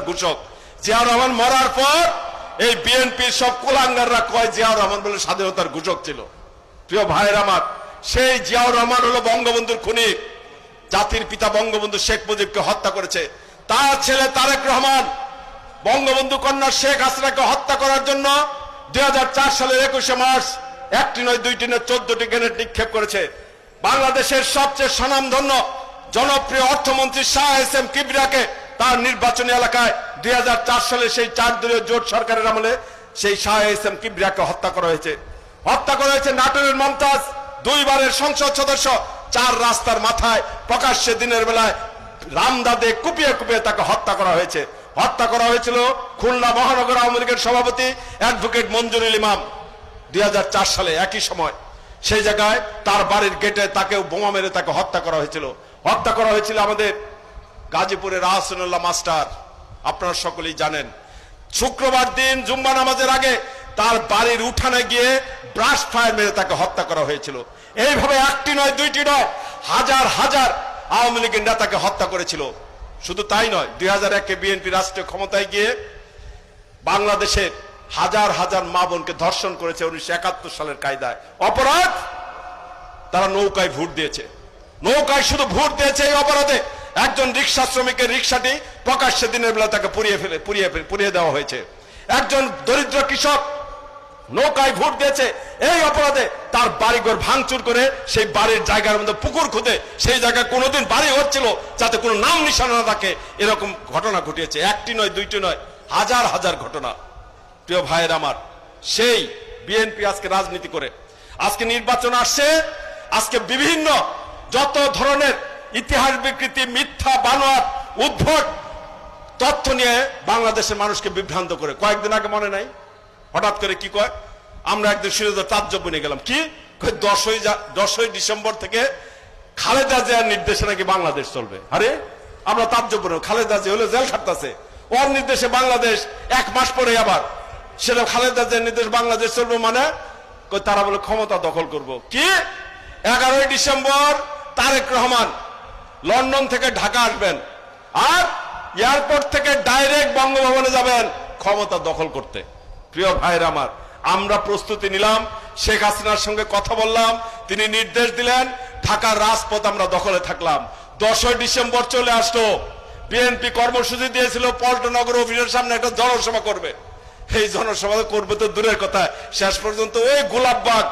ঘোষক জিয়াউর রহমান মরার পর এই বিএনপির সব কুলাঙ্গাররা কয় জিয়াউর রহমান বলে স্বাধীনতার ঘোষক ছিল। প্রিয় ভাইয়ের আমার, সেই জিয়াউর রহমান হলো বঙ্গবন্ধুর খুনি। জাতির পিতা বঙ্গবন্ধু শেখ মুজিবকে হত্যা করেছে। তার ছেলে তারেক রহমান বঙ্গবন্ধু কন্যা শেখ হাসিনাকে হত্যা করার জন্য 2004 সালের 21শে মার্চ একটি নয় দুইটি নয় 14টি গ্রেনেড নিক্ষেপ করেছে। বাংলাদেশের সবচেয়ে স্বনামধন্য জনপ্রিয় অর্থমন্ত্রী শাহ এস এম কিবরিয়াকে তার নির্বাচনী এলাকায় 2004 সালে সেই 4 দলীয় জোট সরকারের আমলে সেই শাহ এস এম কিবরিয়াকে হত্যা করা হয়েছে। হত্যা করা হয়েছে নাটোরের মমতাজ, 2 বারের সংসদ সদস্য, 4 রাস্তার মাথায় প্রকাশ্যে দিনের বেলায় রামদাদে কুপিয়ে কুপিয়ে তাকে হত্যা করা হয়েছে। হত্যা করা হয়েছিল খুলনা মহানগর আওয়ামী লীগের সভাপতি অ্যাডভোকেট মঞ্জুরুল ইমাম 2004 সালে একই সময় সেই জায়গায় তার বাড়ির গেটে তাকেও বোমা মেরে তাকে হত্যা করা হয়েছিল। হত্যা করা হয়েছিল আমাদের গাজীপুরের রাহসানুল্লাহ মাস্টার, আপনারা সকলেই জানেন। শুক্রবার দিন জুম্মা নামাজের আগে তার বাড়ির উঠানে গিয়ে ব্রাশ ফায়ার মেরে তাকে হত্যা করা হয়েছিল। এইভাবে একটি নয় দুইটি নয় হাজার হাজার আওয়ামী লীগের নেতাকে হত্যা করেছিল। শুধু তাই নয়, 2001-এ বিএনপি রাষ্ট্রীয় ক্ষমতায় গিয়ে বাংলাদেশের হাজার হাজার মা বোনকে ধর্ষণ করেছে 1971 সালের কায়দায়। অপরাধ, তারা নৌকায় ভোট দিয়েছে। নৌকায় শুধু ভোট দিয়েছে, এই অপরাধে একজন রিক্সা শ্রমিকের রিক্সাটি প্রকাশ্যে দিনের বেলা তাকে পুড়িয়ে দেওয়া হয়েছে। একজন দরিদ্র কৃষক নৌকায় ভোট দিয়েছে, এই অপরাধে তার বাড়িঘর ভাঙচুর করে সেই বাড়ির জায়গার মধ্যে পুকুর খুঁজে সেই জায়গায় কোনোদিন বাড়ি হচ্ছিল যাতে কোনো নাম নিশানা না থাকে, এরকম ঘটনা ঘটিয়েছে। একটি নয় দুইটি নয় হাজার হাজার ঘটনা। প্রিয় ভাইয়ের আমার, সেই বিএনপি আজকে রাজনীতি করে আজকে নির্বাচন আসছে, আজকে বিভিন্ন যত ধরনের ইতিহাস বিকৃতি, মিথ্যা, বানোয়াট, উদ্ভট তথ্য নিয়ে বাংলাদেশের মানুষকে বিভ্রান্ত করে। কয়েকদিন আগে মনে নাই, হঠাৎ করে কি কয়, আমরা একদিন সুরেন্দ্র তাজ্জব বনে গেলাম। কি 10ই ডিসেম্বর থেকে খালেদা জিয়ার নির্দেশে নাকি বাংলাদেশ চলবে। আরে আমরা তাজ্জব বনে, খালেদা জিয়া হলে জেল খাটতেছে, ওর নির্দেশে বাংলাদেশ 1 মাস পরে আবার সেটা খালেদা জিয়ার নির্দেশ বাংলাদেশ চলবে, মানে তারা বলে ক্ষমতা দখল করব। কি 11ই ডিসেম্বর তারেক রহমান লন্ডন থেকে ঢাকা আসবেন আর এয়ারপোর্ট থেকে ডাইরেক্ট বঙ্গভবনে যাবেন ক্ষমতা দখল করতে। প্রিয় ভাইয়ের আমার, আমরা প্রস্তুতি নিলাম, শেখ হাসিনার সঙ্গে কথা বললাম, তিনি নির্দেশ দিলেন, ঢাকার রাজপথ আমরা দখলে থাকলাম। 10ই ডিসেম্বর চলে আসলো, বিএনপি কর্মসূচি দিয়েছিল পল্টনগর অফিসের সামনে একটা জনসভা করবে। এই জনসভা করবে তো দূরের কথা, শেষ পর্যন্ত ওই গোলাপবাগ